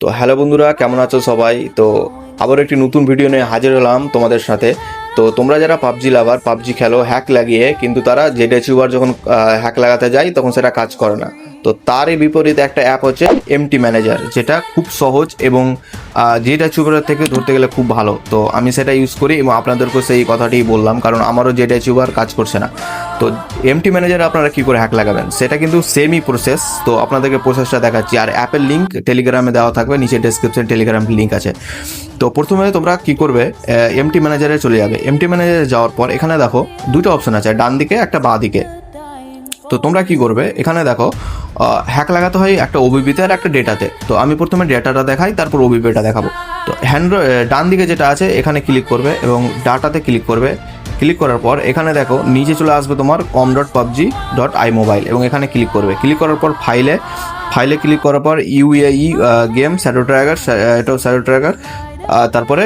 তো হ্যালো বন্ধুরা, কেমন আছো সবাই? তো আবার একটি নতুন ভিডিও নিয়ে হাজির হলাম তোমাদের সাথে। তো তোমরা যারা পাবজি লাভার, পাবজি খেলো হ্যাক লাগিয়ে, কিন্তু তারা জেড এচিউবার যখন হ্যাক লাগাতে যায় তখন সেটা কাজ করে না। তো তারই বিপরীতে একটা অ্যাপ হচ্ছে এমটি ম্যানেজার, যেটা খুব সহজ এবং জেড এচিউবারের থেকে ধরতে গেলে খুব ভালো। তো আমি সেটা ইউজ করি এবং আপনাদেরকেও সেই কথাটিই বললাম, কারণ আমারও জেড এচিউবার কাজ করছে না। তো এমটি ম্যানেজারে আপনারা কী করে হ্যাক লাগাবেন সেটা কিন্তু সেমই প্রসেস। তো আপনাদেরকে প্রসেসটা দেখাচ্ছি, আর অ্যাপের লিঙ্ক টেলিগ্রামে দেওয়া থাকবে, নিচে ডেসক্রিপশন টেলিগ্রাম লিঙ্ক আছে। তো প্রথমে তোমরা কি করবে, এমটি ম্যানেজারে চলে যাবে। এমটি ম্যানেজারে যাওয়ার পর এখানে দেখো দুটো অপশন আছে, ডান দিকে একটা বাঁ দিকে। তো তোমরা কি করবে, এখানে দেখো হ্যাক লাগাতে হয় একটা ওবিপিতে আর একটা ডেটাতে। তো আমি প্রথমে ডেটাটা দেখাই, তারপর ওবিপিটা দেখাবো। তো ডান দিকে যেটা আছে এখানে ক্লিক করবে এবং ডাটাতে ক্লিক করবে। ক্লিক করার পর এখানে দেখো নিচে চলে আসবে তোমার com.pubg.imobile এবং এখানে ক্লিক করবে। ক্লিক করার পর ফাইলে ক্লিক করার পর ইউএই গেম শ্যাডো ট্র্যাকার, এটাও শ্যাডো ট্র্যাকার, তারপরে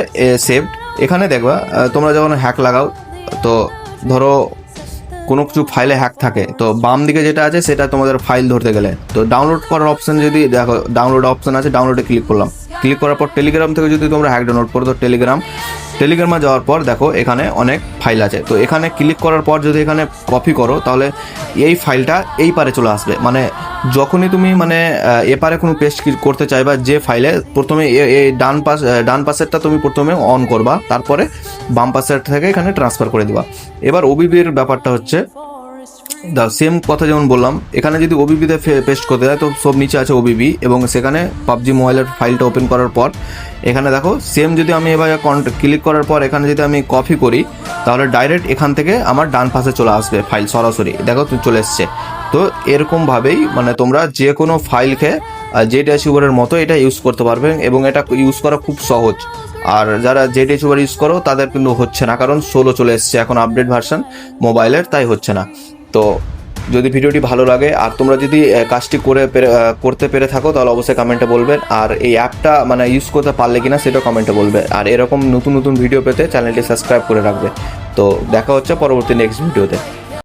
সেভড। এখানে দেখবা তোমরা যখন হ্যাক লাগাও, তো ধরো কোনো কিছু ফাইলে হ্যাক থাকে, তো বাম দিকে যেটা আছে সেটা তোমাদের ফাইল ধরতে গেলে, তো ডাউনলোড করার অপশন যদি দেখো, ডাউনলোড অপশন আছে, ডাউনলোডে ক্লিক করলাম। ক্লিক করার পর টেলিগ্রাম থেকে যদি তোমরা হ্যাক ডাউনলোড করো, তো টেলিগ্রামে যাওয়ার পর দেখো এখানে অনেক ফাইল আছে। তো এখানে ক্লিক করার পর যদি এখানে কপি করো, তাহলে এই ফাইলটা এই পারে চলে আসবে। মানে যখনই তুমি এপারে কোনো পেস্ট করতে চাইবা, যে ফাইলে প্রথমে এই ডান পাশেরটা তুমি প্রথমে অন করবা, তারপরে বাম পাশের থেকে এখানে ট্রান্সফার করে দিবা। এবার ওবিবির ব্যাপারটা হচ্ছে সেম কথা যেমন বললাম, এখানে যদি ওবিবিতে পেস্ট করতে যায় তো সব নিচে আছে ওবিবি, এবং সেখানে পাবজি মোবাইলের ফাইলটা ওপেন করার পর এখানে দেখো সেম যদি আমি এবার ক্লিক করার পর এখানে যদি আমি কপি করি, তাহলে ডাইরেক্ট এখান থেকে আমার ডান পাশে চলে আসবে ফাইল, সরাসরি দেখো চলে এসছে। তো এরকমভাবেই তোমরা যে কোনো ফাইলকে জেড এচিউবারের মতো এটা ইউজ করতে পারবে, এবং এটা ইউজ করা খুব সহজ। আর যারা জেড এচিউবার ইউজ করো তাদের কিন্তু হচ্ছে না, কারণ 16 চলে এসছে এখন আপডেট ভার্সন মোবাইলের, তাই হচ্ছে না। তো যদি ভিডিওটি ভালো লাগে আর তোমরা যদি কাজটি করতে পেরে থাকো, তাহলে অবশ্যই কমেন্টে বলবেন। আর এই অ্যাপটা ইউজ করতে পারলে কিনা সেটা কমেন্টে বলবে। আর এরকম নতুন নতুন ভিডিও পেতে চ্যানেলটি সাবস্ক্রাইব করে রাখবে। তো দেখা হচ্ছে পরবর্তী নেক্সট ভিডিওতে।